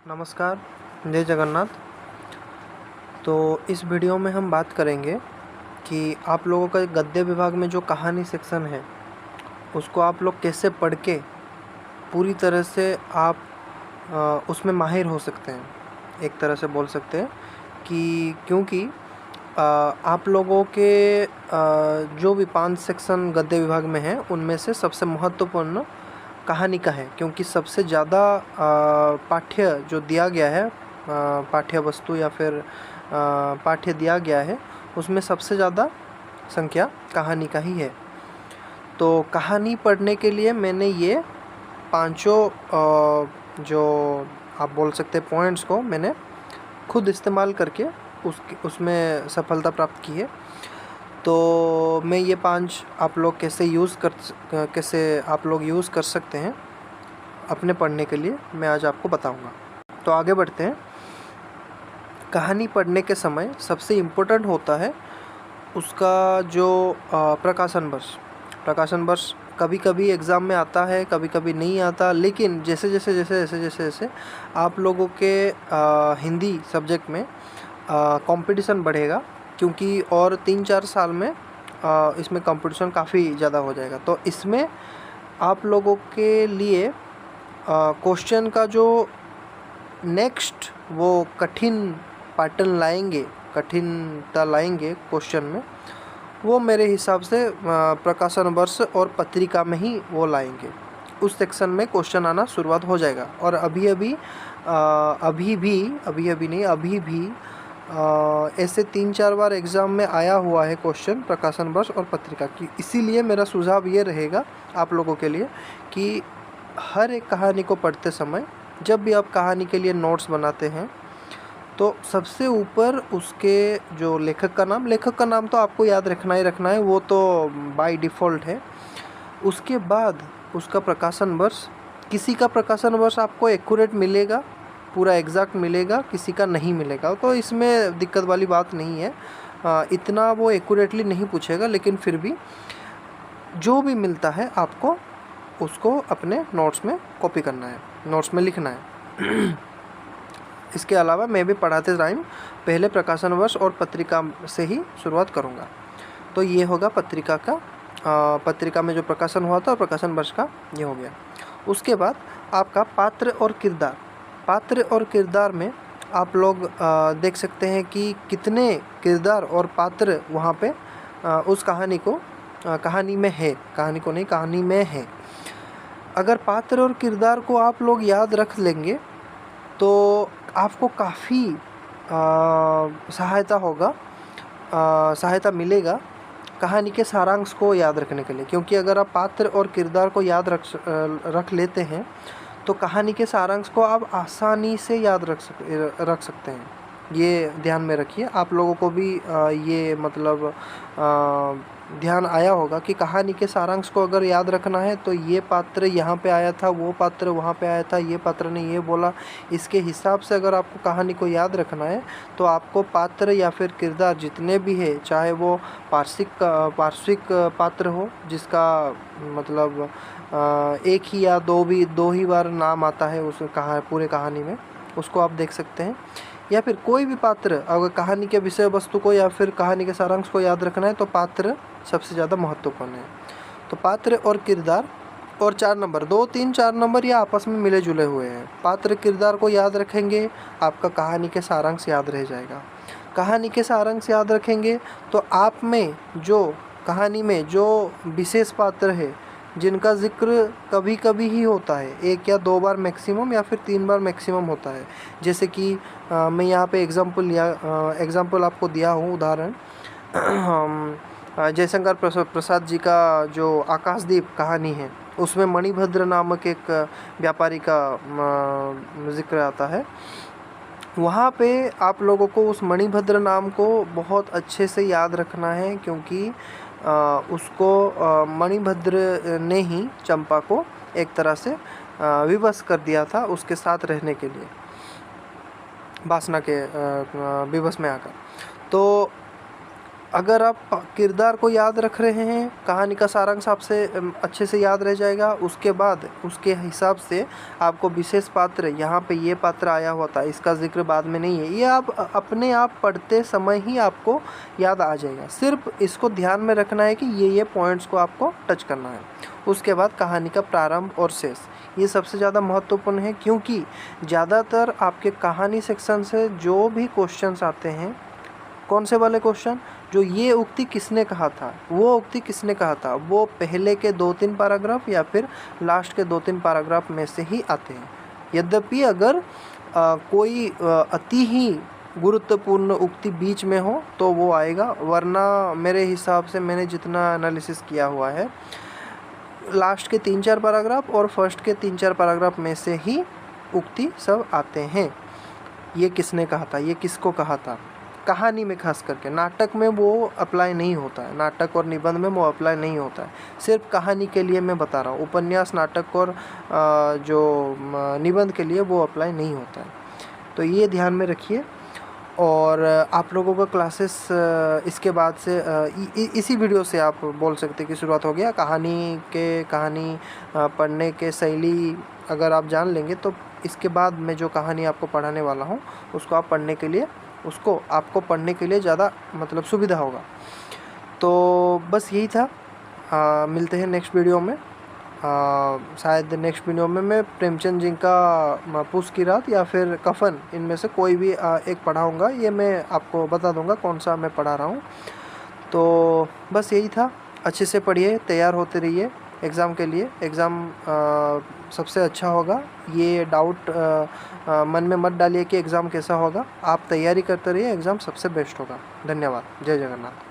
नमस्कार, जय जगन्नाथ। तो इस वीडियो में हम बात करेंगे कि आप लोगों का गद्य विभाग में जो कहानी सेक्शन है उसको आप लोग कैसे पढ़ के पूरी तरह से आप उसमें माहिर हो सकते हैं। एक तरह से बोल सकते हैं कि क्योंकि आप लोगों के जो भी 5 सेक्शन गद्य विभाग में हैं उनमें से सबसे महत्वपूर्ण कहानी का है, क्योंकि सबसे ज़्यादा पाठ्य जो दिया गया है, पाठ्य वस्तु या फिर पाठ्य दिया गया है उसमें सबसे ज़्यादा संख्या कहानी का ही है। तो कहानी पढ़ने के लिए मैंने ये पांचों जो आप बोल सकते हैं पॉइंट्स को मैंने खुद इस्तेमाल करके उसमें सफलता प्राप्त की है। तो मैं ये 5 आप लोग कैसे आप लोग यूज़ कर सकते हैं अपने पढ़ने के लिए, मैं आज आपको बताऊंगा। तो आगे बढ़ते हैं। कहानी पढ़ने के समय सबसे इम्पोर्टेंट होता है उसका जो प्रकाशन वर्ष कभी कभी एग्ज़ाम में आता है, कभी कभी नहीं आता, लेकिन जैसे जैसे आप लोगों के हिंदी सब्जेक्ट में कंपटीशन बढ़ेगा, क्योंकि और 3-4 साल में इसमें कंपटीशन काफ़ी ज़्यादा हो जाएगा। तो इसमें आप लोगों के लिए क्वेश्चन का जो नेक्स्ट वो कठिन पैटर्न लाएंगे, कठिनता लाएंगे क्वेश्चन में, वो मेरे हिसाब से प्रकाशन वर्ष और पत्रिका में ही वो लाएंगे। उस सेक्शन में क्वेश्चन आना शुरुआत हो जाएगा। और अभी भी ऐसे 3-4 बार एग्ज़ाम में आया हुआ है क्वेश्चन प्रकाशन वर्ष और पत्रिका की। इसीलिए मेरा सुझाव ये रहेगा आप लोगों के लिए कि हर एक कहानी को पढ़ते समय जब भी आप कहानी के लिए नोट्स बनाते हैं तो सबसे ऊपर उसके जो लेखक का नाम तो आपको याद रखना है, वो तो बाय डिफ़ॉल्ट है। उसके बाद उसका प्रकाशन वर्ष, किसी का प्रकाशन वर्ष आपको एक्यूरेट मिलेगा, पूरा एग्जैक्ट मिलेगा, किसी का नहीं मिलेगा, तो इसमें दिक्कत वाली बात नहीं है। इतना वो एक्यूरेटली नहीं पूछेगा, लेकिन फिर भी जो भी मिलता है आपको उसको अपने नोट्स में कॉपी करना है, नोट्स में लिखना है। इसके अलावा मैं भी पढ़ाते टाइम पहले प्रकाशन वर्ष और पत्रिका से ही शुरुआत करूँगा। तो ये होगा पत्रिका का, पत्रिका में जो प्रकाशन हुआ था और प्रकाशन वर्ष का ये हो गया। उसके बाद आपका पात्र और किरदार में आप लोग देख सकते हैं कि कितने किरदार और पात्र वहाँ पे उस कहानी में है। अगर पात्र और किरदार को आप लोग याद रख लेंगे तो आपको काफ़ी सहायता मिलेगा कहानी के सारांश को याद रखने के लिए, क्योंकि अगर आप पात्र और किरदार को याद रख लेते हैं तो कहानी के सारांश को आप आसानी से याद रख सकते हैं। ये ध्यान में रखिए। आप लोगों को भी ये मतलब ध्यान आया होगा कि कहानी के सारांश को अगर याद रखना है तो ये पात्र यहाँ पे आया था, वो पात्र वहाँ पे आया था, ये पात्र ने ये बोला, इसके हिसाब से अगर आपको कहानी को याद रखना है तो आपको पात्र या फिर किरदार जितने भी है, चाहे वो पार्श्विक पात्र हो जिसका मतलब एक ही या दो ही बार नाम आता है उस पूरे कहानी में, उसको आप देख सकते हैं। या फिर कोई भी पात्र, अगर कहानी के विषय वस्तु को या फिर कहानी के सारांश को याद रखना है तो पात्र सबसे ज़्यादा महत्वपूर्ण है। तो पात्र और किरदार और 4 नंबर, 2, 3, 4 नंबर ये आपस में मिले जुले हुए हैं। पात्र किरदार को याद रखेंगे, आपका कहानी के सारांश याद रह जाएगा। कहानी के सारांश याद रखेंगे तो आप में जो कहानी में जो विशेष पात्र है जिनका जिक्र कभी कभी ही होता है, 1 या 2 बार मैक्सिमम या फिर 3 बार मैक्सिमम होता है। जैसे कि मैं यहाँ पे एग्जाम्पल आपको दिया हूँ, उदाहरण जयशंकर प्रसाद जी का जो आकाशदीप कहानी है उसमें मणिभद्र नामक एक व्यापारी का जिक्र आता है। वहाँ पे आप लोगों को उस मणिभद्र नाम को बहुत अच्छे से याद रखना है, क्योंकि उसको मणिभद्र ने ही चंपा को एक तरह से विवश कर दिया था उसके साथ रहने के लिए, वासना के विवश में आकर। तो अगर आप किरदार को याद रख रहे हैं, कहानी का सारांश आपसे अच्छे से याद रह जाएगा। उसके बाद उसके हिसाब से आपको विशेष पात्र, यहाँ पे ये पात्र आया हुआ था, इसका जिक्र बाद में नहीं है, ये आप अपने आप पढ़ते समय ही आपको याद आ जाएगा। सिर्फ इसको ध्यान में रखना है कि ये पॉइंट्स को आपको टच करना है। उसके बाद कहानी का प्रारंभ और शेष, ये सबसे ज़्यादा महत्वपूर्ण है, क्योंकि ज़्यादातर आपके कहानी सेक्शन से जो भी क्वेश्चंस आते हैं, कौन से वाले क्वेश्चन, जो ये उक्ति किसने कहा था, वो उक्ति किसने कहा था, वो पहले के 2-3 पैराग्राफ या फिर लास्ट के 2-3 पैराग्राफ में से ही आते हैं। यद्यपि अगर कोई अति ही गुरुत्वपूर्ण उक्ति बीच में हो तो वो आएगा, वरना मेरे हिसाब से मैंने जितना एनालिसिस किया हुआ है, लास्ट के 3-4 पैराग्राफ और फर्स्ट के 3-4 पैराग्राफ में से ही उक्ति सब आते हैं। ये किसने कहा था, ये किसको कहा था, कहानी में खास करके। नाटक में वो अप्लाई नहीं होता है, नाटक और निबंध में वो अप्लाई नहीं होता है, सिर्फ कहानी के लिए मैं बता रहा हूँ। उपन्यास, नाटक और जो निबंध के लिए वो अप्लाई नहीं होता है, तो ये ध्यान में रखिए। और आप लोगों का क्लासेस इसके बाद से इसी वीडियो से आप बोल सकते हैं कि शुरुआत हो गया। कहानी पढ़ने के शैली अगर आप जान लेंगे तो इसके बाद मैं जो कहानी आपको पढ़ाने वाला हूँ उसको आपको पढ़ने के लिए ज़्यादा मतलब सुविधा होगा। तो बस यही था। मिलते हैं नेक्स्ट वीडियो में। शायद नेक्स्ट वीडियो में मैं प्रेमचंद जी का पूस की रात या फिर कफन, इनमें से कोई भी एक पढ़ाऊँगा। ये मैं आपको बता दूँगा कौन सा मैं पढ़ा रहा हूँ। तो बस यही था। अच्छे से पढ़िए, तैयार होते रहिए एग्ज़ाम के लिए। एग्ज़ाम सबसे अच्छा होगा, ये डाउट मन में मत डालिए कि एग्ज़ाम कैसा होगा। आप तैयारी करते रहिए, एग्ज़ाम सबसे बेस्ट होगा। धन्यवाद। जय जगन्नाथ।